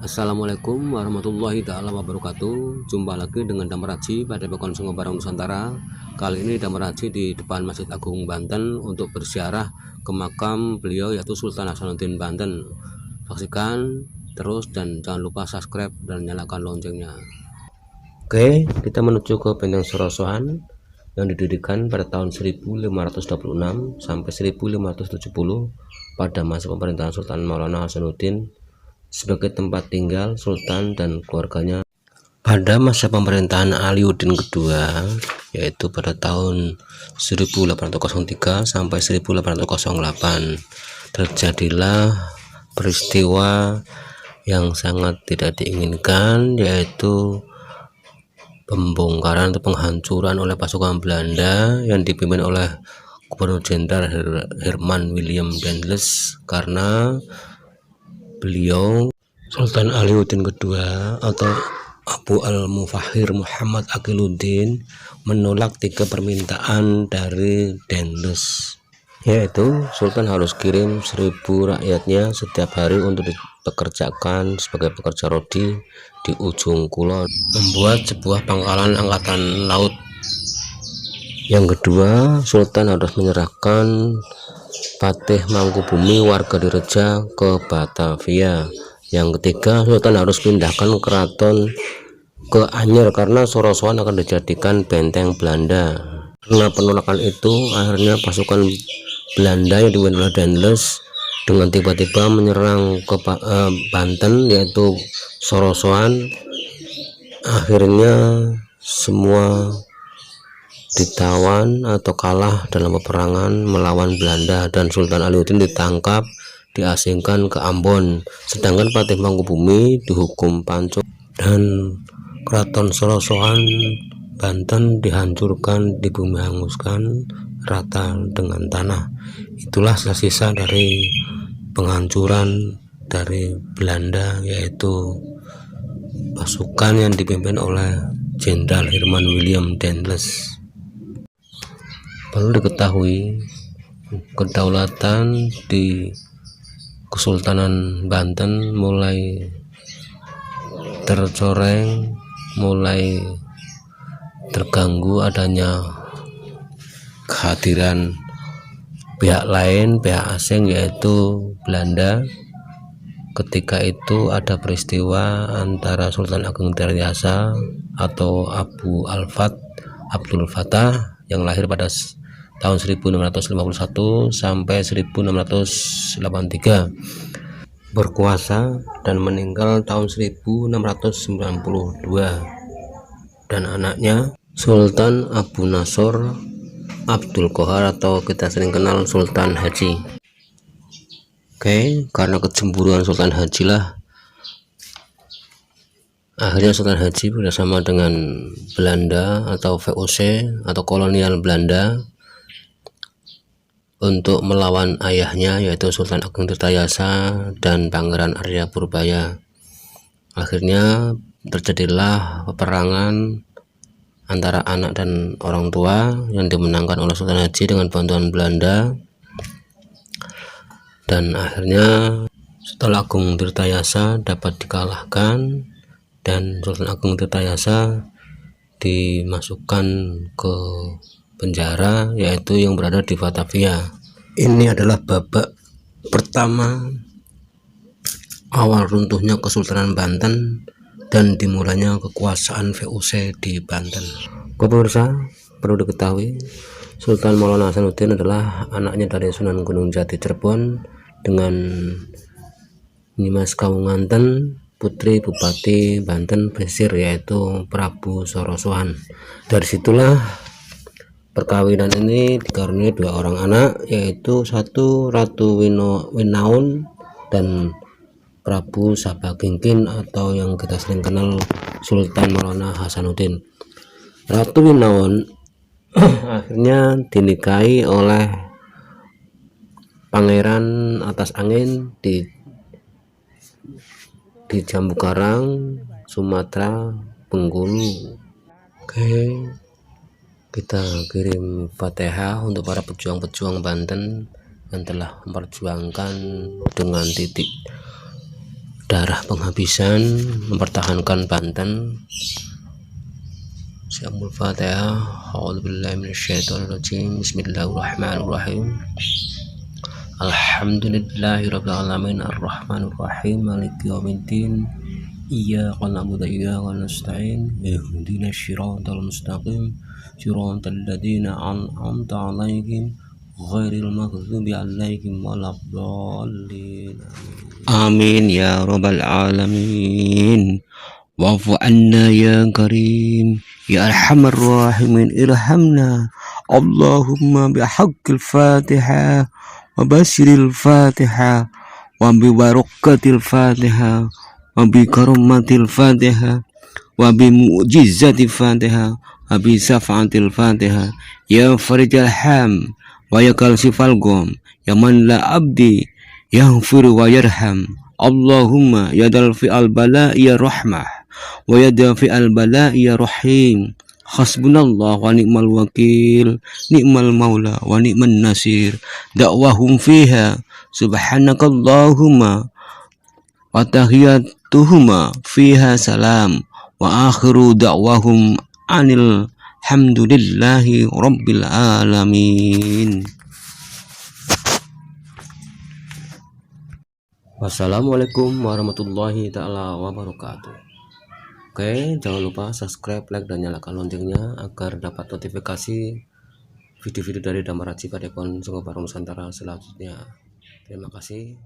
Assalamualaikum warahmatullahi taala wabarakatuh. Jumpa lagi dengan Damar Haji pada Pekon Sungai Barang Nusantara. Kali ini Damar Haji di depan Masjid Agung Banten untuk berziarah ke makam beliau yaitu Sultan Hasanuddin Banten. Saksikan terus dan jangan lupa subscribe dan nyalakan loncengnya. Oke, kita menuju ke Benteng Sorosohan yang didirikan pada tahun 1526 sampai 1570 pada masa pemerintahan Sultan Maulana Hasanuddin sebagai tempat tinggal Sultan dan keluarganya pada masa pemerintahan Aliuddin kedua, yaitu pada tahun 1803 sampai 1808. Terjadilah peristiwa yang sangat tidak diinginkan, yaitu pembongkaran atau penghancuran oleh pasukan Belanda yang dipimpin oleh Gubernur Jenderal Herman Willem Daendels, karena beliau Sultan Aliuddin kedua atau Abu Al-Mufahhir Muhammad Aqiluddin menolak 3 permintaan dari Daendels, yaitu Sultan harus kirim 1000 rakyatnya setiap hari untuk dipekerjakan sebagai pekerja rodi di ujung kulon, membuat sebuah pangkalan angkatan laut. Yang kedua, Sultan harus menyerahkan Patih Mangkubumi warga Direja ke Batavia. Yang ketiga, Sultan harus pindahkan keraton ke Anyer karena Sorosohan akan dijadikan benteng Belanda. Karena penolakan itu, akhirnya pasukan Belanda yang dipimpin oleh Daendels dengan tiba-tiba menyerang ke Banten, yaitu Sorosohan. Akhirnya semua ditawan atau kalah dalam peperangan melawan Belanda dan Sultan Aliuddin ditangkap, diasingkan ke Ambon, sedangkan Patih Mangkubumi dihukum pancung dan keraton Sorosohan Banten dihancurkan, dibumi hanguskan rata dengan tanah. Itulah sisa dari penghancuran dari Belanda, yaitu pasukan yang dipimpin oleh Jenderal Herman Willem Daendels. Perlu diketahui, kedaulatan di Kesultanan Banten mulai tercoreng, mulai terganggu adanya kehadiran pihak lain, pihak asing, yaitu Belanda. Ketika itu ada peristiwa antara Sultan Agung Tirtayasa atau Abdul Fattah yang lahir pada tahun 1651 sampai 1683, berkuasa dan meninggal tahun 1692, dan anaknya Sultan Abu Nasr Abdul Qohar atau kita sering kenal Sultan Haji. Oke, karena kecemburuan Sultan Haji lah akhirnya Sultan Haji bersama dengan Belanda atau VOC atau kolonial Belanda untuk melawan ayahnya, yaitu Sultan Agung Tirtayasa dan Pangeran Arya Purbaya. Akhirnya terjadilah peperangan antara anak dan orang tua yang dimenangkan oleh Sultan Haji dengan bantuan Belanda, dan akhirnya Sultan Agung Tirtayasa dapat dikalahkan dan Sultan Agung Tirtayasa dimasukkan ke penjara, yaitu yang berada di Batavia. Ini adalah babak pertama awal runtuhnya Kesultanan Banten dan dimulainya kekuasaan VOC di Banten. Pemirsa, perlu diketahui, Sultan Maulana Hasanuddin adalah anaknya dari Sunan Gunung Jati Cirebon dengan Nyimas Kawunganten, putri Bupati Banten Besir, yaitu Prabu Sorosohan. Dari situlah perkawinan ini dikaruniai 2 orang anak, yaitu satu Ratu Winaun dan Prabu Sabagingkin atau yang kita sering kenal Sultan Maulana Hasanuddin. Ratu Winaun akhirnya dinikahi oleh Pangeran Atas Angin di Jambu Karang, Sumatera, Bengkulu. Oke, kita kirim Fatihah untuk para pejuang-pejuang Banten yang telah memperjuangkan dengan titik darah penghabisan, mempertahankan Banten. Siamul Fatihah. A'udzubillahi minasyaitonirrajim. Bismillahirrahmanirrahim. Alhamdulillahirabbil alamin arrahmanirrahim maliki yaumiddin. Iyyaka na'budu wa iyyaka nasta'in. Ihdinas siratal mustaqim. Siratal ladzina an'amta 'alaihim ghairil maghdubi 'alaihim waladdallin. Amin ya rabbal alamin. Wa'fu anna ya karim ya arhamar rahimin irhamna. Allahumma bihaqqil Fatihah wa basyiril Fatihah wa bi barakatil Fatihah wa bi karamatil Fatihah wa bi mu'jizatil Fatihah wa bi safa'atil Fatihah ya farijal ham wa ya kalsifal gom ya man la abdi yaghfir wa yarham. Allahumma ya dalfi al bala ya rahmah wa ya dafi al bala ya rahim. Hasbunallah wa ni'mal wakil, ni'mal maula wa ni'man nasir. Da'wahum fiha subhanakallahumma wa tahiyatuhuma fiha salam wa akhiru da'wahum anil hamdulillahi rabbil alamin. Wassalamualaikum warahmatullahi ta'ala wabarakatuh. Oke, jangan lupa subscribe, like, dan nyalakan loncengnya agar dapat notifikasi video-video dari Damaraji pada akun Sungai Baru Nusantara selanjutnya. Terima kasih.